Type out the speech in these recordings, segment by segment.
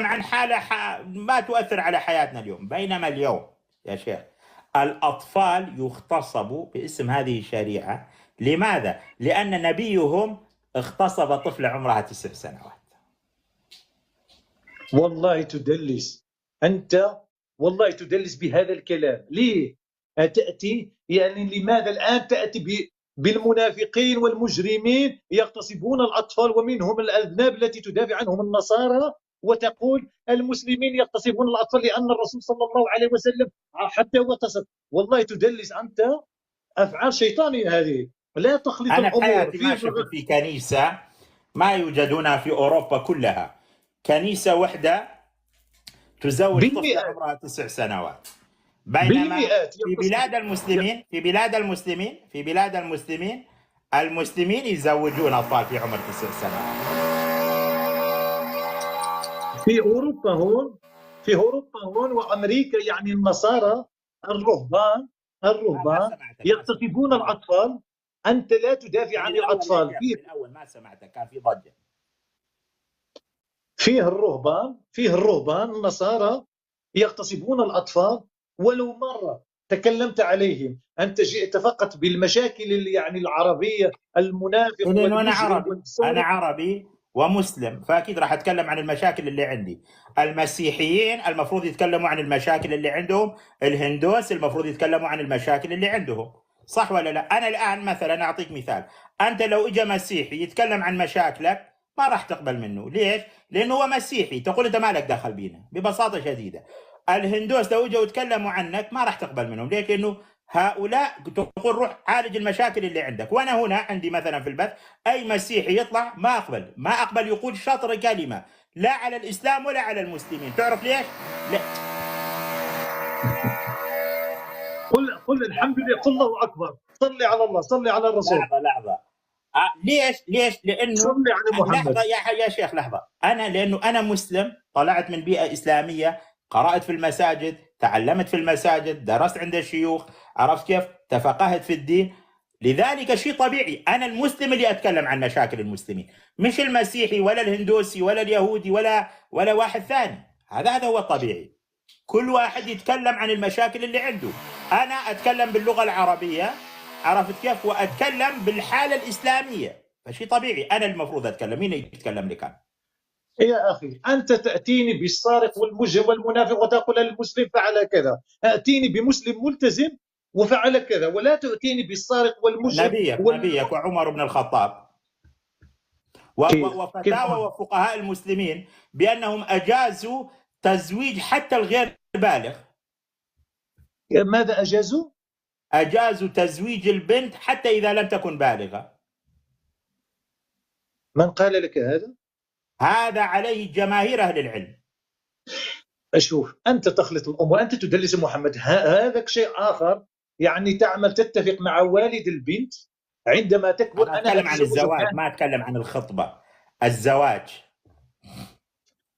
عن حالة ما تؤثر على حياتنا اليوم، بينما اليوم يا شيخ الأطفال يغتصبوا باسم هذه الشريعة. لماذا؟ لأن نبيهم اغتصب طفلة عمرها 9 سنوات. والله تدلس أنت، والله تدلس بهذا الكلام. ليه تأتي يعني لماذا الآن تأتي بالمنافقين والمجرمين يغتصبون الأطفال ومنهم الأذناب التي تدافع عنهم النصارى، وتقول المسلمين يغتصبون الأطفال لأن الرسول صلى الله عليه وسلم حتى اغتصب؟ والله تدلس أنت، أفعال شيطانية هذه. لا تخلط أنا الأمور بحياتي ما شفت في كنيسة ما يوجدونها في أوروبا كلها كنيسة واحدة تزوج طفلة بالمئات عمرها 9 سنوات، بينما بالمئات في بلاد المسلمين المسلمين يزوجون أطفال في عمر 9 سنوات. في اوروبا هون، في اوروبا هون وامريكا، يعني النصارى ما الرهبان سمعتك يغتصبون الاطفال. انت لا تدافع عن من الأول يا الاطفال. شيخ، من الأول ما سمعتك، كان في ضجة. فيه الرهبان النصارى يغتصبون الاطفال. ولو مره تكلمت عليهم، انت جئت فقط بالمشاكل اللي يعني العربيه، المنافق لأنه والمجرم أنا والسارق. عربي ومسلم، فأكيد راح أتكلم عن المشاكل اللي عندي. المسيحيين المفروض يتكلموا عن المشاكل اللي عندهم، الهندوس المفروض يتكلموا عن المشاكل اللي عندهم، صح ولا لا؟ أنا الآن مثلا أعطيك مثال، أنت لو إجا مسيحي يتكلم عن مشاكلك ما راح تقبل منه. ليش؟ لأنه هو مسيحي، تقول أنت مالك دخل بينا ببساطة شديدة. الهندوس لو إجوا يتكلموا عنك ما راح تقبل منهم. ليش؟ لأنه هؤلاء تقول روح عالج المشاكل اللي عندك. وانا هنا عندي مثلا في البث اي مسيحي يطلع ما اقبل يقول شطر كلمه لا على الاسلام ولا على المسلمين. تعرف ليش؟ لا. قل الحمد لله، قل الله اكبر، صلي على الله، صلي على الرسول، لحظه. ليش؟ لانه صلي على لحظه محمد. يا شيخ، لحظه. لانه انا مسلم، طلعت من بيئه اسلاميه، قرات في المساجد، تعلمت في المساجد، درست عند الشيوخ، عرفت كيف؟ تفقهت في الدين. لذلك شيء طبيعي انا المسلم اللي اتكلم عن مشاكل المسلمين، مش المسيحي ولا الهندوسي ولا اليهودي ولا واحد ثاني. هذا هو الطبيعي. كل واحد يتكلم عن المشاكل اللي عنده. انا اتكلم باللغه العربيه، عرفت كيف؟ واتكلم بالحاله الاسلاميه، فشيء طبيعي انا المفروض اتكلم. مين يتكلم لك انا؟ يا أخي أنت تأتيني بالسارق والمجرم والمنافق وتقول المسلم فعل كذا، أتيني بمسلم ملتزم وفعل كذا، ولا تأتيني بالسارق والمجرم نبيك وعمر بن الخطاب كيف وفتاوى وفقهاء المسلمين بأنهم أجازوا تزويج حتى الغير بالغ. ماذا أجازوا؟ أجازوا تزويج البنت حتى إذا لم تكن بالغة. من قال لك هذا؟ هذا عليه جماهير أهل العلم. أشوف أنت تخلط الأمور، أنت تدلس محمد. هذا شيء آخر، يعني تعمل تتفق مع والد البنت عندما تكبر. أنا أنا أتكلم عن أتزوج الزواج، ما أتكلم عن الخطبة. الزواج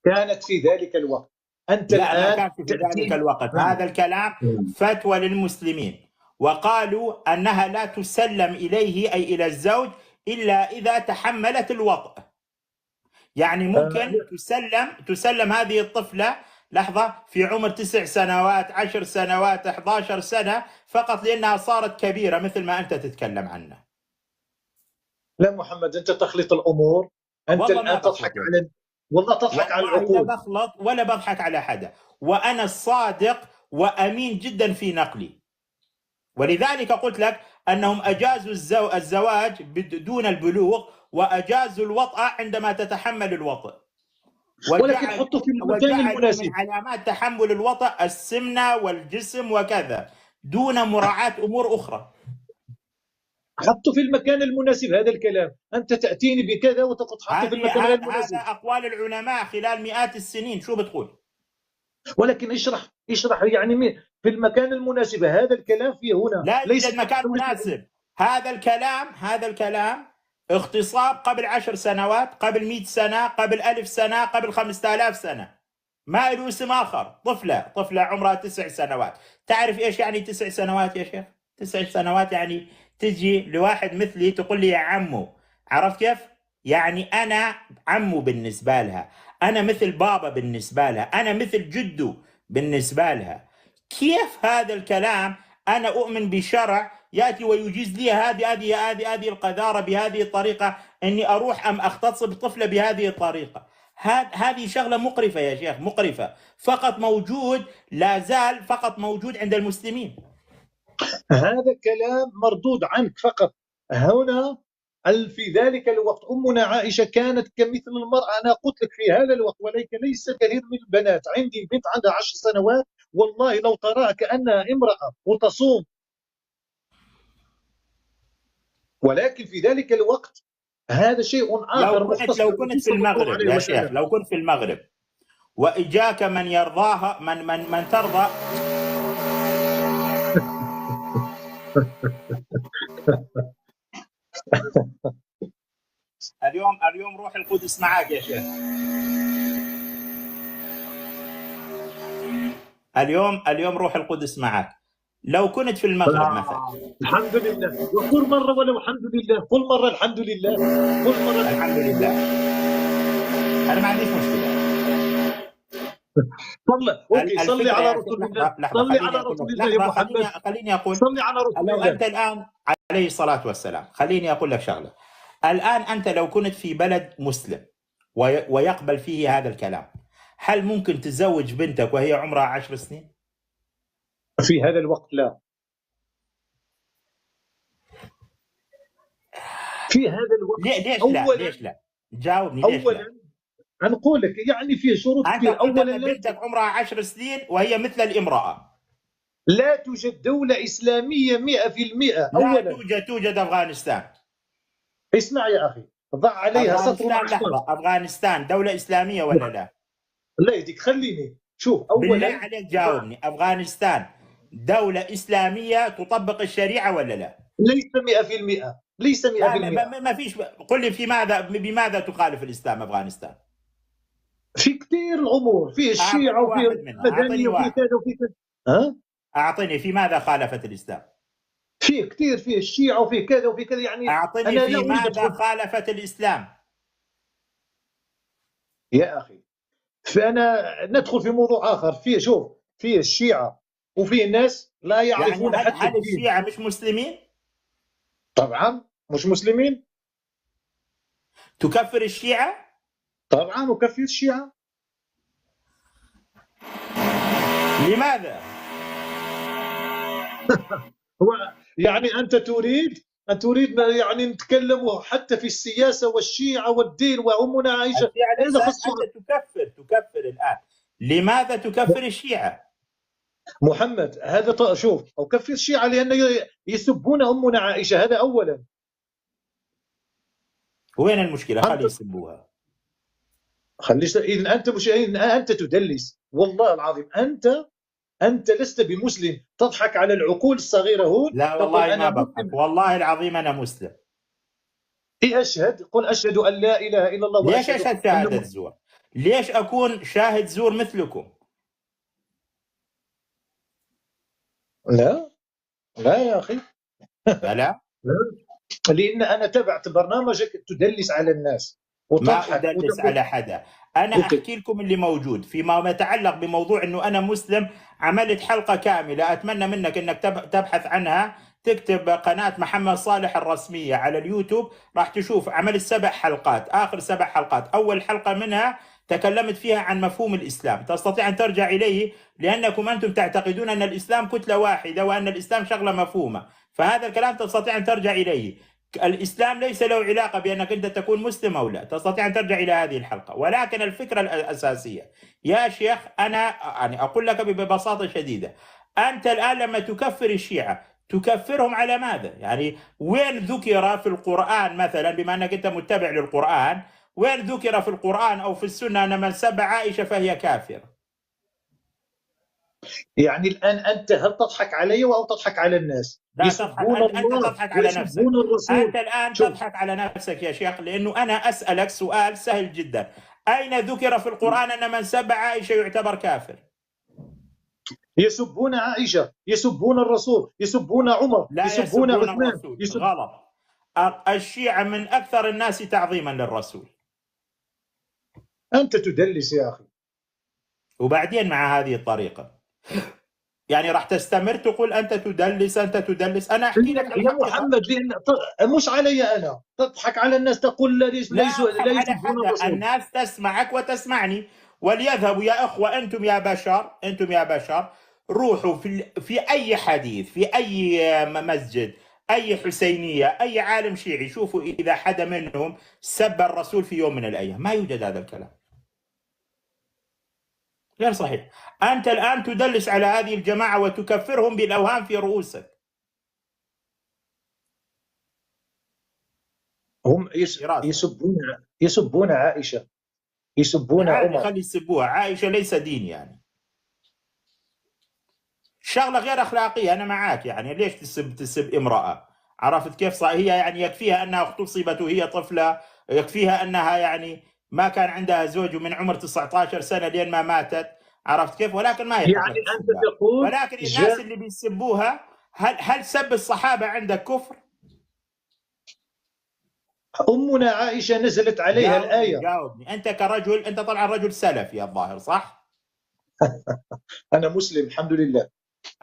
كانت في ذلك الوقت. أنت لا، ما الآن كانش في ذلك تأتي. الوقت. هذا الكلام فتوى للمسلمين، وقالوا أنها لا تسلم إليه أي إلى الزوج إلا إذا تحملت الوطء. يعني ممكن تسلم هذه الطفلة لحظة في عمر 9 سنوات، 10 سنوات، 11 سنة، فقط لأنها صارت كبيرة مثل ما أنت تتكلم عنه. لا محمد، أنت تخلط الأمور. أنت والله ما الآن تضحك بخلط، على، والله تضحك على والله لا العقول. بخلط ولا بضحك على حدا، وأنا الصادق وأمين جدا في نقلي. ولذلك قلت لك أنهم أجازوا الزواج دون البلوغ، وأجازوا الوطأ عندما تتحمل الوطأ، ولكن حطه في المكان وجعلوا من المناسب. علامات تحمل الوطأ السمنة والجسم وكذا، دون مراعاة أمور أخرى. حطه في المكان المناسب. هذا الكلام أنت تأتيني بكذا وتحطه في المكان غير هذا المناسب. أقوال العلماء خلال مئات السنين. شو بتقول؟ ولكن اشرح يعني في المكان المناسب. هذا الكلام فيه هنا لا ليس يوجد مكان مناسب. هذا الكلام اغتصاب قبل 10 سنوات، قبل 100 سنة، قبل 1000 سنة، قبل 5000 سنة. ما له اسم آخر. طفلة عمرها 9 سنوات. تعرف إيش يعني 9 سنوات يا شيخ؟ 9 سنوات يعني تجي لواحد مثلي تقول لي يا عمو، عرفت كيف؟ يعني أنا عمو بالنسبة لها. أنا مثل بابا بالنسبة لها، أنا مثل جده بالنسبة لها. كيف هذا الكلام؟ أنا أؤمن بشرع يأتي ويجيز لي هذه القذارة بهذه الطريقة، أني أروح أغتصب طفلة بهذه الطريقة. هذه شغلة مقرفة يا شيخ، مقرفة. فقط موجود، لا زال فقط موجود عند المسلمين. هذا كلام مردود عنك فقط. هنا في ذلك الوقت أمنا عائشة كانت كمثل المرأة. أنا قلت لك في هذا الوقت، ولكن ليس كثير من البنات. عندي بنت عندها 10 سنوات، والله لو تراها كأنها امرأة وتصوم. ولكن في ذلك الوقت هذا شيء آخر مختص لو بالرسول كنت في صلى الله المغرب عليه يا شيخ، وسلم. لو كنت في المغرب وإجاك من يرضاها، من ترضى. اليوم روح القدس معك يا شيخ. اليوم روح القدس معك. لو كنت في المغرب مثلا. الحمد لله. وكل مرة ولو الحمد لله، كل مرة الحمد لله، كل مرة الحمد لله، أنا ما عنديش مشكلة. صلي الفكرة على يا شيخ، رسول الله، لحظة صلي خليني على أقول رسول لك، الله يا لحظة محمد، خليني أقول. صلي على رسول لو الله. أنت الآن، عليه الصلاة والسلام، خليني أقول لك شغلة. الآن أنت لو كنت في بلد مسلم ويقبل فيه هذا الكلام، هل ممكن تزوج بنتك وهي عمرها 10 سنين؟ في هذا الوقت لا. في هذا الوقت ليش لا؟ جاوبني، ليش لا؟ أولا نقول لك يعني فيه شروط كثير. أنت أولا بنتك عمرها 10 سنين وهي مثل الامرأة. لا توجد دولة إسلامية 100%. لا أولا توجد أفغانستان. اسمع يا أخي، ضع عليها سطر أفغانستان، ومعشر. لحظة، أفغانستان دولة إسلامية ولا لا؟ لا يديك، خليني شوف. بالله أولا عليك جاوبني، أفغانستان دولة إسلامية تطبق الشريعة ولا لا؟ ليس 100%، ليس 100%. ما فيش. قل لي بماذا تخالف الإسلام أفغانستان؟ في كثير الأمور، فيه الشيعة أعطني وفيه واحد منها، المدنية وفيه كذا وفيه كذا. ها؟ أعطني في ماذا خالفت الإسلام؟ فيه كثير، فيه الشيعة وفيه كذا وفيه كذا. يعني أعطني أنا لا في أريد ماذا أدخل. خالفت الإسلام؟ يا أخي فأنا ندخل في موضوع آخر. فيه شوف، فيه الشيعة وفيه ناس لا يعني يعرفون حتى هل الدين. الشيعة مش مسلمين؟ طبعا مش مسلمين. تكفر الشيعة؟ طبعا وكفي الشيعة. لماذا؟ هو يعني أنت تريد يعني نتكلم حتى في السياسة والشيعة والدين وأمنا عائشة. الشيعة ليس، هذا خصه أنت تكفر الآن. لماذا تكفر الشيعة؟ محمد. هذا شوف، أو كفي الشيعة لأن يسبون أمنا عائشة. هذا أولا. وين المشكلة؟ خلي يسبوها. إذا أنت مش، أنت تدلس والله العظيم. أنت لست بمسلم، تضحك على العقول الصغيرة هون. لا تقول والله أنا ما بضحك، والله العظيم أنا مسلم. أشهد، قل أشهد أن لا إله إلا الله ليش وأشهد أشهد أن شهادة زور؟ ليش أكون شاهد زور مثلكم؟ لا لا يا أخي. لا لأن أنا تبعت برنامجك تدلس على الناس ما وتضحك أدلس على حدا. أنا أحكي لكم اللي موجود فيما يتعلق بموضوع أنه أنا مسلم. عملت حلقة كاملة، أتمنى منك أنك تبحث عنها، تكتب قناة محمد صالح الرسمية على اليوتيوب، راح تشوف عملت 7 حلقات، آخر 7 حلقات. أول حلقة منها تكلمت فيها عن مفهوم الإسلام، تستطيع أن ترجع إليه، لأنكم أنتم تعتقدون أن الإسلام كتلة واحدة وأن الإسلام شغلة مفهومة، فهذا الكلام تستطيع أن ترجع إليه. الإسلام ليس له علاقة بأنك أنت تكون مسلم أو لا، تستطيع أن ترجع إلى هذه الحلقة. ولكن الفكرة الأساسية يا شيخ، أنا يعني أقول لك ببساطة شديدة، أنت الآن لما تكفر الشيعة تكفرهم على ماذا؟ يعني وين ذكر في القرآن مثلا، بما أنك أنت متبع للقرآن، وين ذكر في القرآن أو في السنة أن من سب عائشة فهي كافر؟ يعني الآن أنت هل تضحك علي أو تضحك على الناس؟ لا يسبون تضحك، أنت الله تضحك على نفسك. ويسبون الرسول. أنت الآن تضحك على نفسك يا شيخ، لأنه أنا أسألك سؤال سهل جدا. أين ذكر في القرآن أن من سب عائشة يعتبر كافر؟ يسبون عائشة، يسبون الرسول، يسبون عمر، لا يسبون يسبون عثمان. الرسول، غلط. الشيعة من أكثر الناس تعظيما للرسول. أنت تدلس يا أخي. وبعدين مع هذه الطريقة يعني راح تستمر تقول أنت تدلس أنت تدلس. أنا أحكي لك يا الحقيقة. محمد، مش علي أنا، تضحك على الناس، تقول لا لا أضحك على يسبون حدا، الرسول. الناس تسمعك وتسمعني. وليذهبوا يا أخوة، أنتم يا بشر، أنتم يا بشر، روحوا في أي حديث، في أي مسجد، أي حسينية، أي عالم شيعي، شوفوا إذا حدا منهم سب الرسول في يوم من الأيام. ما يوجد هذا الكلام، غير صحيح. أنت الآن تدلس على هذه الجماعة وتكفرهم بالأوهام في رؤوسك. هم دراسة يسبون عائشة، يسبون عادي، عمر. خلي يسبوها. عائشة ليس دين يعني، شغلة غير أخلاقية. أنا معاك يعني، ليش تسب امرأة؟ عرفت كيف؟ هي يعني يكفيها أنها اغتصبت وهي طفلة، يكفيها أنها يعني ما كان عندها زوج من عمر 19 سنة لين ما ماتت. عرفت كيف؟ ولكن ما يحق يعني لك أنت تسبها. تقول ولكن الناس اللي بيسبوها، هل سب الصحابة عندك كفر؟ أمنا عائشة نزلت عليها جاوبني الآية. جاوبني. أنت كرجل، أنت طبعا رجل سلفي الظاهر، صح؟ أنا مسلم الحمد لله.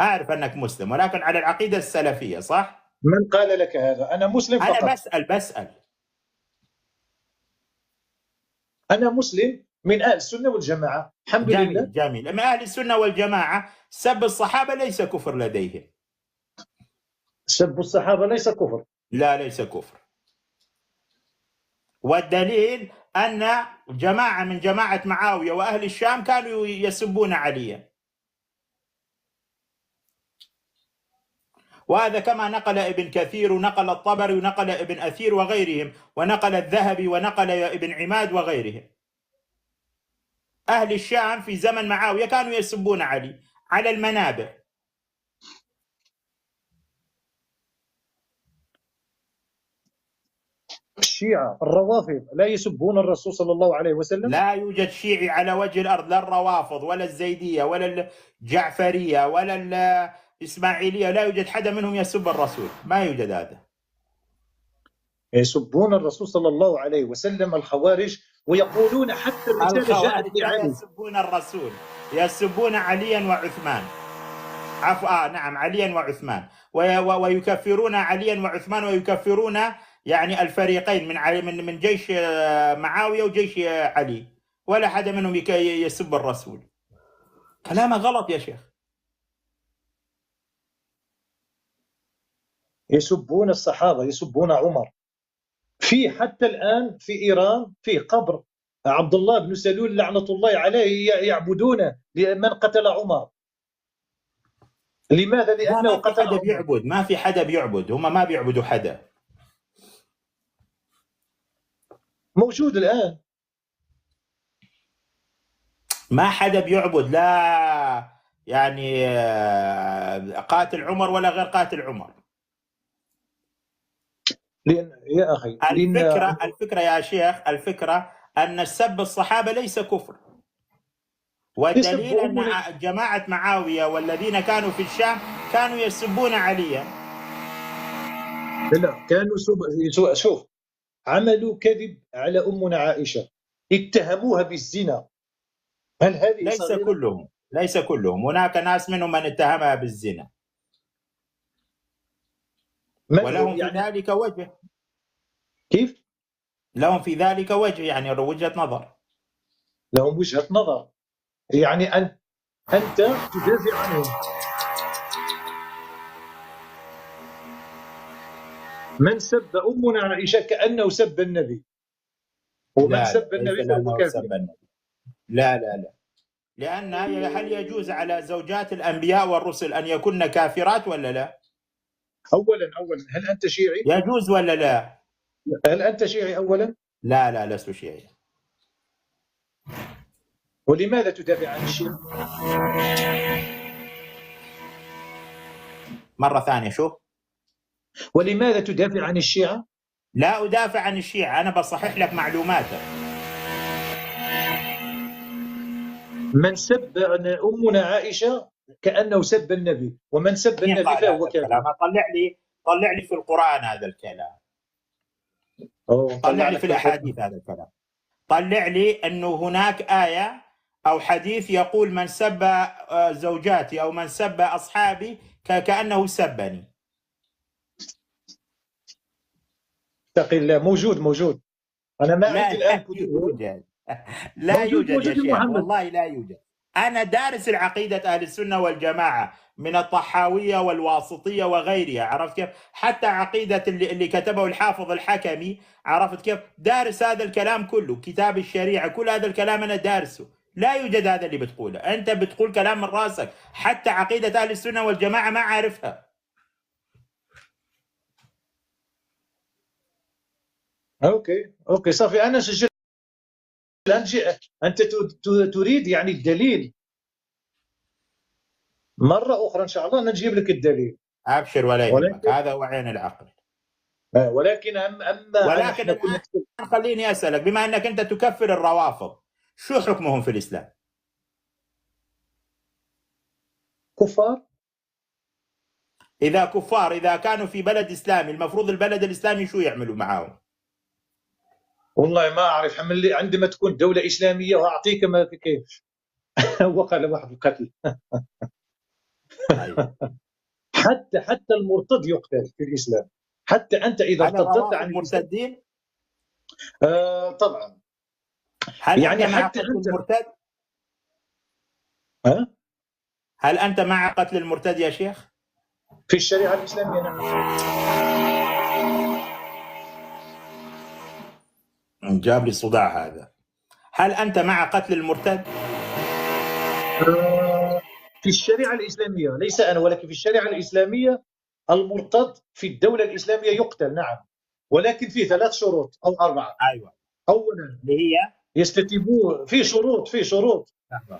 أعرف أنك مسلم، ولكن على العقيدة السلفية، صح؟ من قال لك هذا؟ أنا مسلم أنا فقط. بسأل. أنا مسلم من أهل السنة والجماعة الحمد لله. جميل جميل. أما أهل السنة والجماعة سب الصحابة ليس كفر لديهم. سب الصحابة ليس كفر. لا، ليس كفر. والدليل أن جماعة من جماعة معاوية وأهل الشام كانوا يسبون عليا، وهذا كما نقل ابن كثير ونقل الطبري ونقل ابن أثير وغيرهم، ونقل الذهبي ونقل ابن عماد وغيرهم. أهل الشام في زمن معاوية كانوا يسبون علي على المنابر. الشيعة الروافض لا يسبون الرسول صلى الله عليه وسلم. لا يوجد شيعي على وجه الأرض، لا الروافض ولا الزيدية ولا الجعفرية ولا الإسماعيلية، لا يوجد حدا منهم يسب الرسول، ما يوجد هذا. يسبون الرسول صلى الله عليه وسلم الخوارج، ويقولون حتى الرسالة جاءت الخوارج لا لعلي. يسبون الرسول، يسبون عليا وعثمان. عفوا نعم، عليا وعثمان، ويكفرون عليا وعثمان، ويكفرون يعني الفريقين من جيش معاوية وجيش علي، ولا حدا منهم يسب الرسول. كلامه غلط يا شيخ. يسبون الصحابة، يسبون عمر. في حتى الآن في إيران في قبر عبد الله بن سلول لعنة الله عليه يعبدونه لمن قتل عمر. لماذا؟ لا، لأنه ما في قتل حدا عمر. بيعبد، ما في حدا بيعبد، هم ما بيعبدوا حدا. موجود الآن. ما حدا بيعبد، لا يعني قاتل عمر ولا غير قاتل عمر. لأن يا أخي الفكرة يا شيخ، الفكرة أن سب الصحابة ليس كفر، والدليل أن جماعة معاوية والذين كانوا في الشام كانوا يسبون عليا. لا، كانوا شوف، عملوا كذب على أمنا عائشة، اتهموها بالزنا. هل هذه ليس صغيرة؟ كلهم، ليس كلهم، هناك ناس منهم من اتهمها بالزنا، ولهم في ذلك وجه. كيف؟ لهم في ذلك وجه، يعني وجهة نظر. لهم وجهة نظر، يعني أنت تدافع عنهم. من سب أمنا عائشة كأنه سب النبي، ومن سب النبي فهو كافر. لا لا لا، لأن هل يجوز على زوجات الأنبياء والرسل أن يكن كافرات ولا لا؟ أولا هل أنت شيعي؟ يجوز ولا لا؟ هل أنت شيعي أولا؟ لا لا، لست شيعي. ولماذا تدافع عن الشيعة؟ مرة ثانية شو؟ ولماذا تدافع عن الشيعة؟ لا أدافع عن الشيعة، أنا بصحح لك معلوماتك. من سب أمنا عائشة كأنه سب النبي، ومن سب النبي فهو كافر. طلع لي في القرآن هذا الكلام، طلع لي في الأحاديث هذا الكلام. طلع لي أنه هناك آية أو حديث يقول من سب زوجاتي أو من سب أصحابي كأنه سبني. اتق الله. موجود. انا ما لا عندي الان لا كتبه. يوجد، لا يوجد يا موجود يا شيخ، محمد. والله لا يوجد. أنا دارس العقيدة أهل السنة والجماعة من الطحاوية والواسطية وغيرها، عرفت كيف؟ حتى عقيدة اللي كتبه الحافظ الحكمي، عرفت كيف؟ دارس هذا الكلام كله، كتاب الشريعة، كل هذا الكلام أنا دارسه. لا يوجد هذا اللي بتقوله، أنت بتقول كلام من راسك. حتى عقيدة أهل السنة والجماعة ما عارفها. اوكي صافي. انا سجلت الان. انت تريد يعني الدليل مره اخرى ان شاء الله نجيب لك الدليل. أبشر ولا يهمك، ولكن هذا هو عين العقل. اما ولكن احنا كنا الآن خليني أسألك، بما أنك أنت تكفر الروافض، شو حكمهم في الإسلام؟ كفار. إذا كفار، إذا كانوا في بلد إسلامي، المفروض البلد الإسلامي شو يعملوا معاهم؟ والله ما اعرف. حمل عندما تكون دوله اسلاميه واعطيك ما كيف. وقع له واحد القتل. طيب. حتى المرتد يقتل في الاسلام. حتى انت اذا هل ارتدت الروافض عن الاسلام. مرتدين؟ طبعا. هل أنت يعني مع حتى قتل انت. المرتد؟ ها. هل أنت مع قتل المرتد يا شيخ؟ في الشريعه الاسلاميه نعم. جاب لي صداع هذا. هل أنت مع قتل المرتد؟ في الشريعه الاسلاميه ليس انا، ولكن في الشريعه الاسلاميه المرتد في الدوله الاسلاميه يقتل نعم. ولكن في 3 شروط او 4. أيوة. اولا اللي هي؟ يستتيبوه. في شروط. لحظة.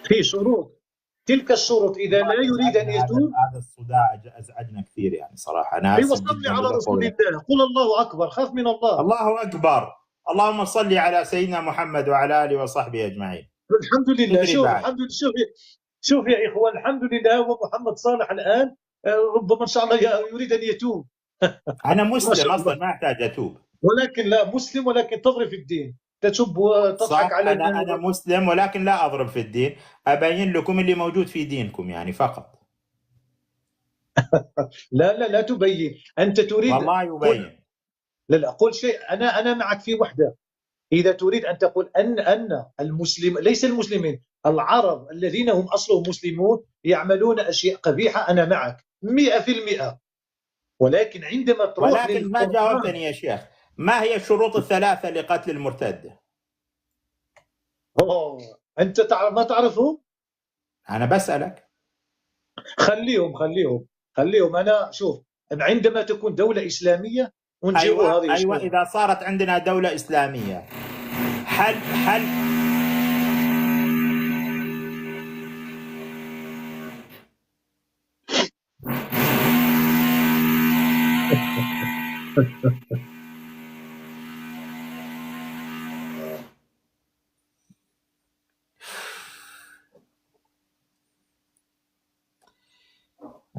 في شروط. تلك الشروط اذا لا والله يريد ان أزعجنا يتوب. هذا الصداع، أزعجنا كثير يعني صراحة، أنا ايوه آسف صلي جدا على رسول لقولك. الله. قل الله اكبر. خاف من الله. الله أكبر. اللهم صل على سيدنا محمد وعلى آله وصحبه أجمعين. الحمد لله. تدري شوف بعد. الحمد لله. شوف يا اخوان. الحمد لله. ومحمد صالح الان ربما ان شاء الله يريد ان يتوب. أنا ما مسلم شاء أصلا، الله. ما أحتاج أتوب. ولكن لا مسلم، ولكن تضرب في الدين. تسب وتضحك صح، على أنا مسلم ولكن لا أضرب في الدين، أبين لكم اللي موجود في دينكم يعني فقط. لا تبين. انت تريد. والله يبين. لا قل شيء. انا معك في وحده. اذا تريد ان تقول ان المسلم ليس المسلمين العرب الذين هم اصلهم مسلمون يعملون اشياء قبيحه، انا معك 100%. ولكن عندما تروح ولكن ما للقرآن. جاوبتني يا شيخ، ما هي الشروط الثلاثة لقتل المرتد؟ انت ما تعرفهم؟ أنا بسألك. خليهم. انا شوف. عندما تكون دوله اسلاميه ونجيبوا هذه أيوة، الشروط. إذا صارت عندنا دولة إسلامية، هل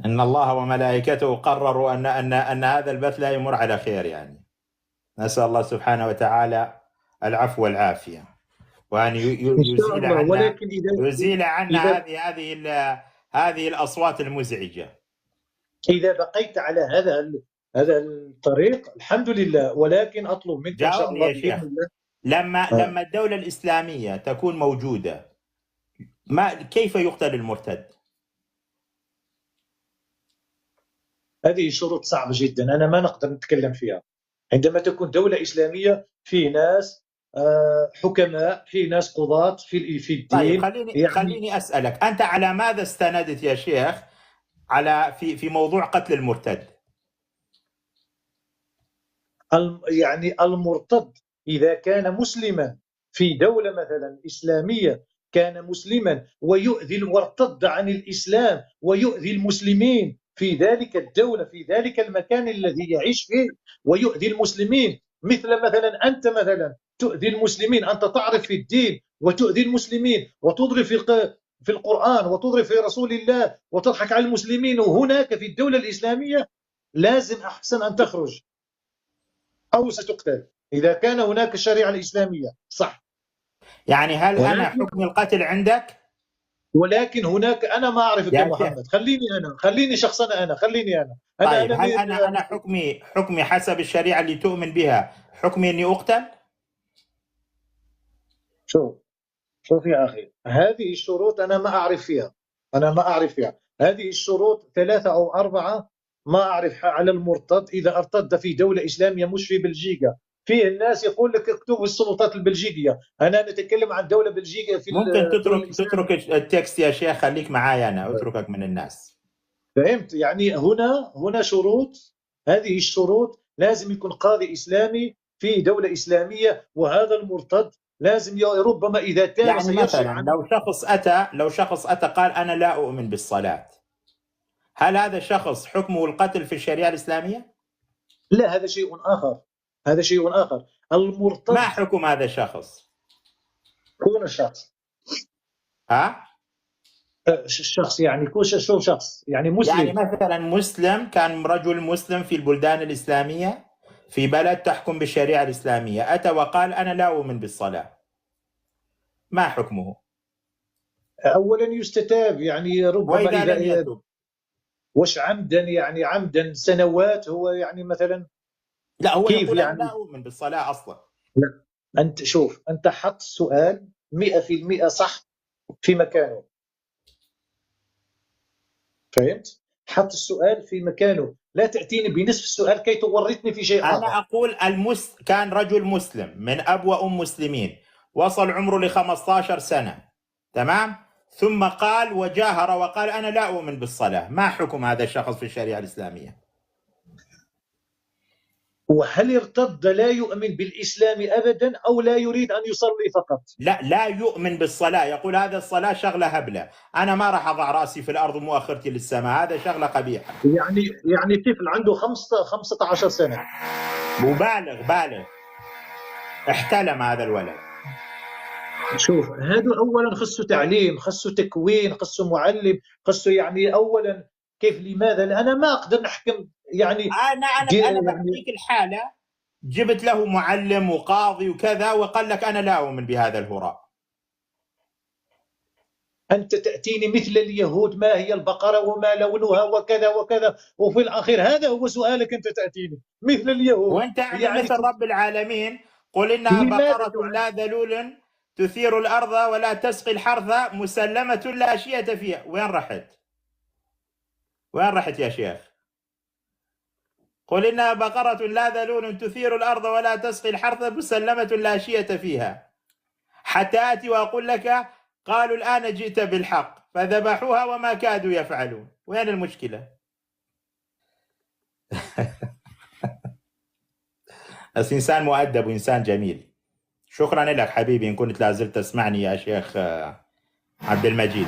إن الله وملائكته قرروا أن هذا البث لا يمر على خير يعني. نسأل الله سبحانه وتعالى العفو والعافية، وأن ان شاء يزيل الله. عنا ولكن اذا هذه الأصوات المزعجة. اذا بقيت على هذا الطريق الحمد لله. ولكن اطلب منك ان شاء جاوبني الله يا باذن شيخ، الله. لما الدولة الإسلامية تكون موجودة، كيف يقتل المرتد؟ هذه شروط صعبه جدا، انا ما نقدر نتكلم فيها. عندما تكون دوله اسلاميه في ناس حكماء، في ناس قضاة في طيب، الدين يعني. خليني أسألك، أنت على ماذا استندت يا شيخ على في موضوع قتل المرتد؟ يعني المرتد إذا كان مسلما في دولة مثلا إسلامية، كان مسلما ويؤذي وارتد عن الإسلام ويؤذي المسلمين في ذلك الدولة، في ذلك المكان الذي يعيش فيه، ويؤذي المسلمين. مثلا أنت مثلا تؤذي المسلمين. أنت تعرف في الدين وتؤذي المسلمين وتضرب في القرآن وتضرب في رسول الله وتضحك على المسلمين، وهناك في الدولة الإسلامية لازم أحسن أن تخرج أو ستقتل. إذا كان هناك الشريعة الإسلامية صح. يعني هل أنا ولكن حكم القتل عندك ولكن هناك، أنا ما أعرفك يا يا شيخ؟ محمد، خليني شخصا، خليني طيب أنا هل أنا حكمي حسب الشريعة اللي تؤمن بها، حكمي إني أقتل؟ شوف يا أخي، هذه الشروط أنا ما أعرف فيها. هذه الشروط 3 أو 4 ما أعرف على المرتد إذا ارتد في دولة إسلامية مش في بلجيكا. فيه الناس يقول لك اكتبوا السلطات البلجيكية، أنا نتكلم عن دولة بلجيكية في ممكن الدولة الإسلامية. تترك التكست يا شيخ، خليك معايا، أنا أتركك من الناس. فهمت؟ يعني هنا شروط، هذه الشروط لازم يكون قاضي إسلامي في دولة إسلامية، وهذا المرتد لازم ربما إذا تاب يعني سيرجع مثلا عن. لو شخص أتى قال أنا لا أؤمن بالصلاة، هل هذا الشخص حكمه القتل في الشريعة الإسلامية؟ لا، هذا شيء آخر، ما المرتد. حكم هذا الشخص؟ كون الشخص الشخص يعني كون شو شخص يعني يعني مسلم. مثلا مسلم، كان رجل مسلم في البلدان الإسلامية في بلد تحكم بالشريعة الإسلامية، أتى وقال أنا لا أؤمن بالصلاة، ما حكمه؟ أولا يستتاب، يعني ربما وإذا لم إذا يتب؟ وش عمدا، يعني عمدا سنوات، هو يعني مثلا لا، هو كيف يقول أنا لا يعني. أؤمن بالصلاة أصلا. لا، أنت شوف، أنت حط السؤال 100% صح في مكانه. فهمت؟ حط السؤال في مكانه، لا تأتيني بنصف السؤال كي تورطني في شيء أنا آخر. أقول كان رجل مسلم من أب وأم مسلمين، وصل عمره ل 15 سنة، تمام، ثم قال وجاهر وقال أنا لا أؤمن بالصلاة، ما حكم هذا الشخص في الشريعة الإسلامية؟ وهل ارتد لا يؤمن بالإسلام أبدا أو لا يريد أن يصلي فقط؟ لا يؤمن بالصلاة، يقول هذا الصلاة شغلة هبلة، أنا ما راح أضع رأسي في الأرض ومؤخرتي للسماء، هذا شغلة قبيحة. يعني طفل عنده 15 سنة. بالغ، احتلم هذا الولد. شوف، هذا أولا خصه تعليم، خصه تكوين، خصه معلم، خصه يعني أولا كيف، لماذا أنا ما أقدر نحكم يعني. أنا يعني بعطيك الحالة، جبت له معلم وقاضي وكذا وقال لك أنا لا أؤمن بهذا الهراء. أنت تأتيني مثل اليهود، ما هي البقرة وما لونها وكذا وكذا، وفي الأخير هذا هو سؤالك، أنت تأتيني مثل اليهود وأنت اعمل يعني. مثل رب العالمين، قل إنها لماذا بقرة لا ذلول تثير الأرض ولا تسقي الحرث مسلمة لا شية فيها. وين رحت يا شيخ؟ قل إنها بقرة لا ذلول تثير الأرض ولا تسقي الحرث مسلمة لا شية فيها، حتى آتي وأقول لك قالوا الآن جئت بالحق فذبحوها وما كادوا يفعلون. وين المشكلة؟ بس إنسان مؤدب وإنسان جميل. شكرا لك حبيبي إن كنت لازلت تسمعني يا شيخ عبد المجيد.